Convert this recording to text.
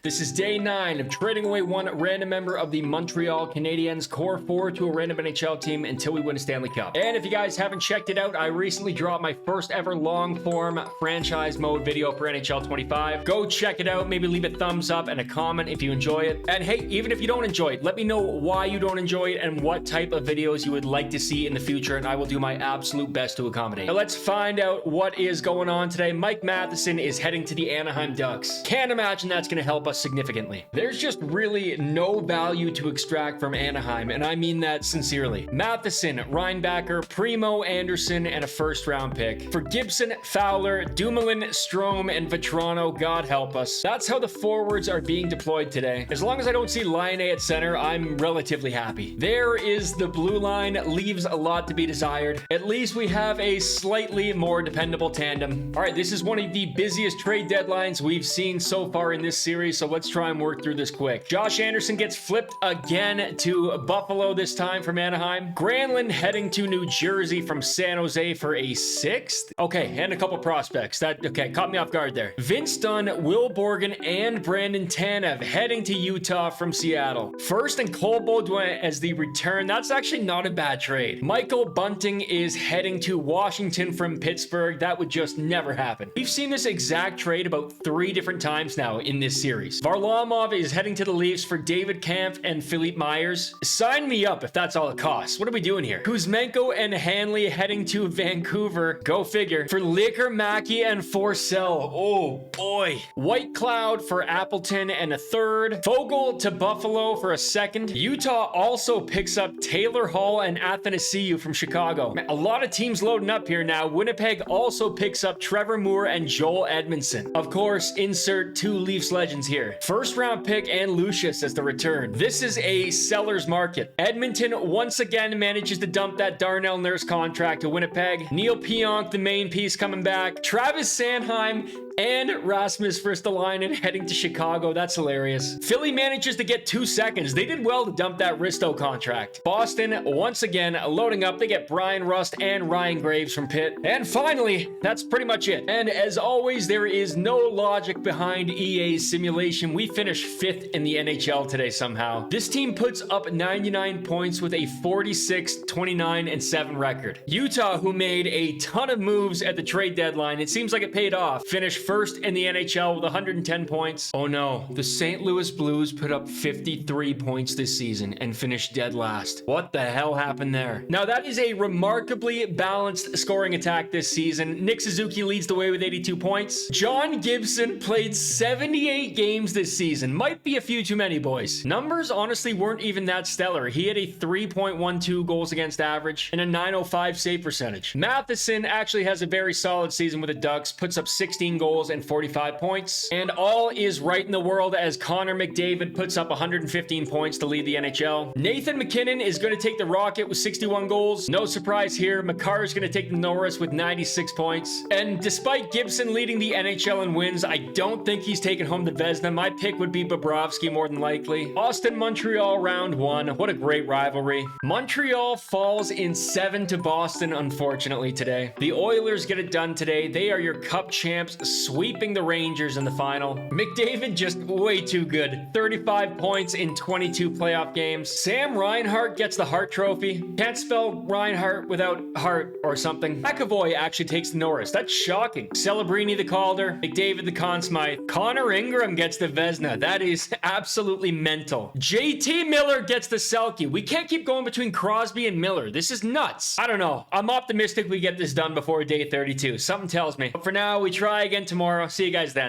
This is day 9 of trading away one random member of the Montreal Canadiens core 4 to a random NHL team until we win a Stanley Cup. And if you guys haven't checked it out, I recently dropped my first ever long form franchise mode video for NHL 25. Go check it out. Maybe leave a thumbs up and a comment if you enjoy it. And hey, even if you don't enjoy it, let me know why you don't enjoy it and what type of videos you would like to see in the future, and I will do my absolute best to accommodate. Now let's find out what is going on today. Mike Matheson is heading to the Anaheim Ducks. Can't imagine that's going to help us significantly. There's just really no value to extract from Anaheim, and I mean that sincerely. Matheson, Reinbacher, Primo, Anderson, and a first-round pick. For Gibson, Fowler, Dumoulin, Strome, and Vetrano, God help us. That's how the forwards are being deployed today. As long as I don't see Laine at center, I'm relatively happy. There is the blue line, leaves a lot to be desired. At least we have a slightly more dependable tandem. All right, this is one of the busiest trade deadlines we've seen so far in this series, so let's try and work through this quick. Josh Anderson gets flipped again to Buffalo, this time from Anaheim. Granlund heading to New Jersey from San Jose for a 6th. Okay, and a couple prospects. That, okay, caught me off guard there. Vince Dunn, Will Borgen, and Brandon Tanev heading to Utah from Seattle. First and Cole Baudouin as the return. That's actually not a bad trade. Michael Bunting is heading to Washington from Pittsburgh. That would just never happen. We've seen this exact trade about 3 different times now in this series. Varlamov is heading to the Leafs for David Kampf and Philippe Myers. Sign me up if that's all it costs. What are we doing here? Kuzmenko and Hanley heading to Vancouver. Go figure. For Licker, Mackey, and Forsell. Oh boy. White Cloud for Appleton and a 3rd. Vogel to Buffalo for a 2nd. Utah also picks up Taylor Hall and Athanasiou from Chicago. A lot of teams loading up here now. Winnipeg also picks up Trevor Moore and Joel Edmondson. Of course, insert 2 Leafs legends here. First round pick and Lucius as the return. This is a seller's market. Edmonton once again manages to dump that Darnell Nurse contract to Winnipeg. Neil Pionk, the main piece, coming back. Travis Sanheim and Rasmus Ristolainen heading to Chicago. That's hilarious. Philly manages to get 2 seconds. They did well to dump that Risto contract. Boston, once again, loading up. They get Brian Rust and Ryan Graves from Pitt. And finally, that's pretty much it. And as always, there is no logic behind EA's simulation. We finished 5th in the NHL today somehow. This team puts up 99 points with a 46, 29, and 7 record. Utah, who made a ton of moves at the trade deadline, it seems like it paid off, finished 1st in the NHL with 110 points. Oh no, the St. Louis Blues put up 53 points this season and finished dead last. What the hell happened there? Now that is a remarkably balanced scoring attack this season. Nick Suzuki leads the way with 82 points. John Gibson played 78 games this season. Might be a few too many, boys. Numbers honestly weren't even that stellar. He had a 3.12 goals against average and a 905 save percentage. Matheson actually has a very solid season with the Ducks, puts up 16 goals and 45 points. And all is right in the world as Connor McDavid puts up 115 points to lead the NHL. Nathan McKinnon is going to take the Rocket with 61 goals. No surprise here. Makar is going to take the Norris with 96 points. And despite Gibson leading the NHL in wins, I don't think he's taken home the Vezina. My pick would be Bobrovsky more than likely. Austin, Montreal, round 1. What a great rivalry. Montreal falls in 7 to Boston, unfortunately, today. The Oilers get it done today. They are your cup champs, sweeping the Rangers in the final. McDavid just way too good. 35 points in 22 playoff games. Sam Reinhart gets the Hart Trophy. Can't spell Reinhart without Hart or something. McAvoy actually takes the Norris. That's shocking. Celebrini the Calder. McDavid the Conn Smythe. Connor Ingram gets the Vezina. That is absolutely mental. JT Miller gets the Selke. We can't keep going between Crosby and Miller. This is nuts. I don't know. I'm optimistic we get this done before day 32. Something tells me. But for now, we try again tomorrow. See you guys then.